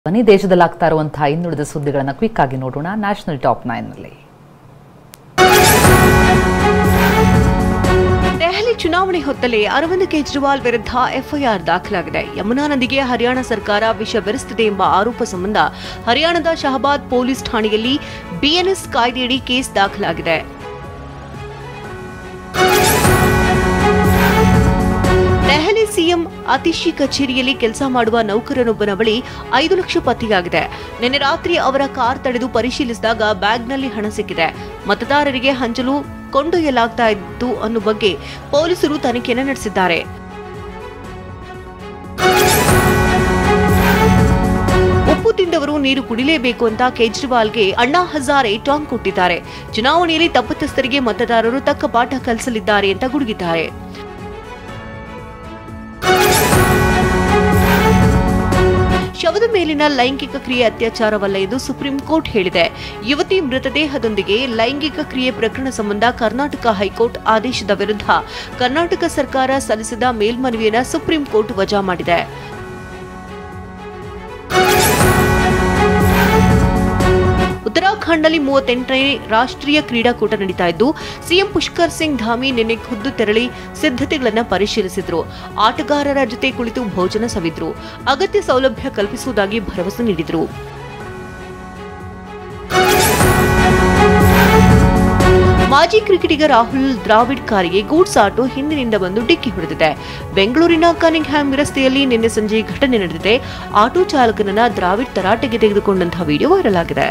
ಬನ್ನಿ ದೇಶದಲ್ಲಿ ಆಗ್ತಾ ಇರುವಂತಹ ಇನ್ನುಳಿದ ಸುದ್ದಿಗಳನ್ನು ಕ್ವಿಕ್ ಆಗಿ ನೋಡೋಣ. ನ್ಯಾಷನಲ್ ಟಾಪ್ 9 ನಲ್ಲಿ ದೆಹಲಿ ಚುನಾವಣೆ ಹೊತ್ತಲೇ ಅರವಿಂದ್ ಕೇಜ್ರಿವಾಲ್ ವಿರುದ್ಧ ಎಫ್ಐಆರ್ ದಾಖಲಾಗಿದೆ. ಯಮುನಾ ನದಿಗೆ ಹರಿಯಾಣ ಸರ್ಕಾರ ವಿಷ ಬೆರೆಸುತ್ತಿದೆ ಎಂಬ ಆರೋಪ ಸಂಬಂಧ ಹರಿಯಾಣದ ಶಹಬಾದ್ ಪೊಲೀಸ್ ಠಾಣೆಯಲ್ಲಿ ಬಿಎನ್ಎಸ್ ಕಾಯ್ದೆಯಡಿ ಕೇಸ್ ದಾಖಲಾಗಿದೆ. ದೆಹಲಿ ಸಿಎಂ ಅತಿಶಿ ಕಚೇರಿಯಲ್ಲಿ ಕೆಲಸ ಮಾಡುವ ನೌಕರನೊಬ್ಬನ ಬಳಿ 5 ಲಕ್ಷ ಪತ್ತೆಯಾಗಿದೆ. ನಿನ್ನೆ ರಾತ್ರಿ ಅವರ ಕಾರ್ ತಡೆದು ಪರಿಶೀಲಿಸಿದಾಗ ಬ್ಯಾಗ್ನಲ್ಲಿ ಹಣ ಸಿಕ್ಕಿದೆ. ಮತದಾರರಿಗೆ ಹಂಚಲು ಕೊಂಡೊಯ್ಯಲಾಗ್ತಾ ಇದ್ದು ಅನ್ನೋ ಬಗ್ಗೆ ಪೊಲೀಸರು ತನಿಖೆಯನ್ನು ನಡೆಸಿದ್ದಾರೆ. ಉಪ್ಪು ತಿಂದವರು ನೀರು ಕುಡಿಲೇಬೇಕು ಅಂತ ಕೇಜ್ರಿವಾಲ್ಗೆ ಅಣ್ಣಾ ಹಜಾರೆ ಟಾಂಗ್ ಕೊಟ್ಟಿದ್ದಾರೆ. ಚುನಾವಣೆಯಲ್ಲಿ ತಪ್ಪಿತಸ್ಥರಿಗೆ ಮತದಾರರು ತಕ್ಕ ಪಾಠ ಕಲಿಸಲಿದ್ದಾರೆ ಅಂತ ಗುಡುಗಿದ್ದಾರೆ. ಶವದ ಮೇಲಿನ ಲೈಂಗಿಕ ಕ್ರಿಯೆ ಅತ್ಯಾಚಾರವಲ್ಲ ಎಂದು ಸುಪ್ರೀಂ ಕೋರ್ಟ್ ಹೇಳಿದೆ. ಯುವತಿ ಮೃತದೇಹದೊಂದಿಗೆ ಲೈಂಗಿಕ ಕ್ರಿಯೆ ಪ್ರಕರಣ ಸಂಬಂಧ ಕರ್ನಾಟಕ ಹೈಕೋರ್ಟ್ ಆದೇಶದ ವಿರುದ್ಧ ಕರ್ನಾಟಕ ಸರ್ಕಾರ ಸಲ್ಲಿಸಿದ ಮೇಲ್ಮನವಿಯನ್ನು ಸುಪ್ರೀಂ ಕೋರ್ಟ್ ವಜಾ ಮಾಡಿದೆ. ಉತ್ತರಾಖಂಡ್ನಲ್ಲಿ 38ನೇ ರಾಷ್ಟ್ರೀಯ ಕ್ರೀಡಾಕೂಟ ನಡೀತಾ ಇದ್ದು ಸಿಎಂ ಪುಷ್ಕರ್ ಸಿಂಗ್ ಧಾಮಿ ನಿನ್ನೆ ಖುದ್ದು ತೆರಳಿ ಸಿದ್ಧತೆಗಳನ್ನು ಪರಿಶೀಲಿಸಿದ್ರು. ಆಟಗಾರರ ಜೊತೆ ಕುಳಿತು ಭೋಜನ ಸವಿದ್ರು. ಅಗತ್ಯ ಸೌಲಭ್ಯ ಕಲ್ಪಿಸುವುದಾಗಿ ಭರವಸೆ ನೀಡಿದ್ರು. ಮಾಜಿ ಕ್ರಿಕೆಟಿಗ ರಾಹುಲ್ ದ್ರಾವಿಡ್ ಕಾರಿಗೆ ಗೂಡ್ಸ್ ಆಟೋ ಹಿಂದಿನಿಂದ ಬಂದು ಡಿಕ್ಕಿ ಹೊಡೆದಿದೆ. ಬೆಂಗಳೂರಿನ ಕನಿಂಗ್ಹ್ಯಾಮ್ ರಸ್ತೆಯಲ್ಲಿ ನಿನ್ನೆ ಸಂಜೆ ಘಟನೆ ನಡೆದಿದೆ. ಆಟೋ ಚಾಲಕನನ್ನ ದ್ರಾವಿಡ್ ತರಾಟೆಗೆ ತೆಗೆದುಕೊಂಡಂತಹ ವಿಡಿಯೋ ವೈರಲ್ ಆಗಿದೆ.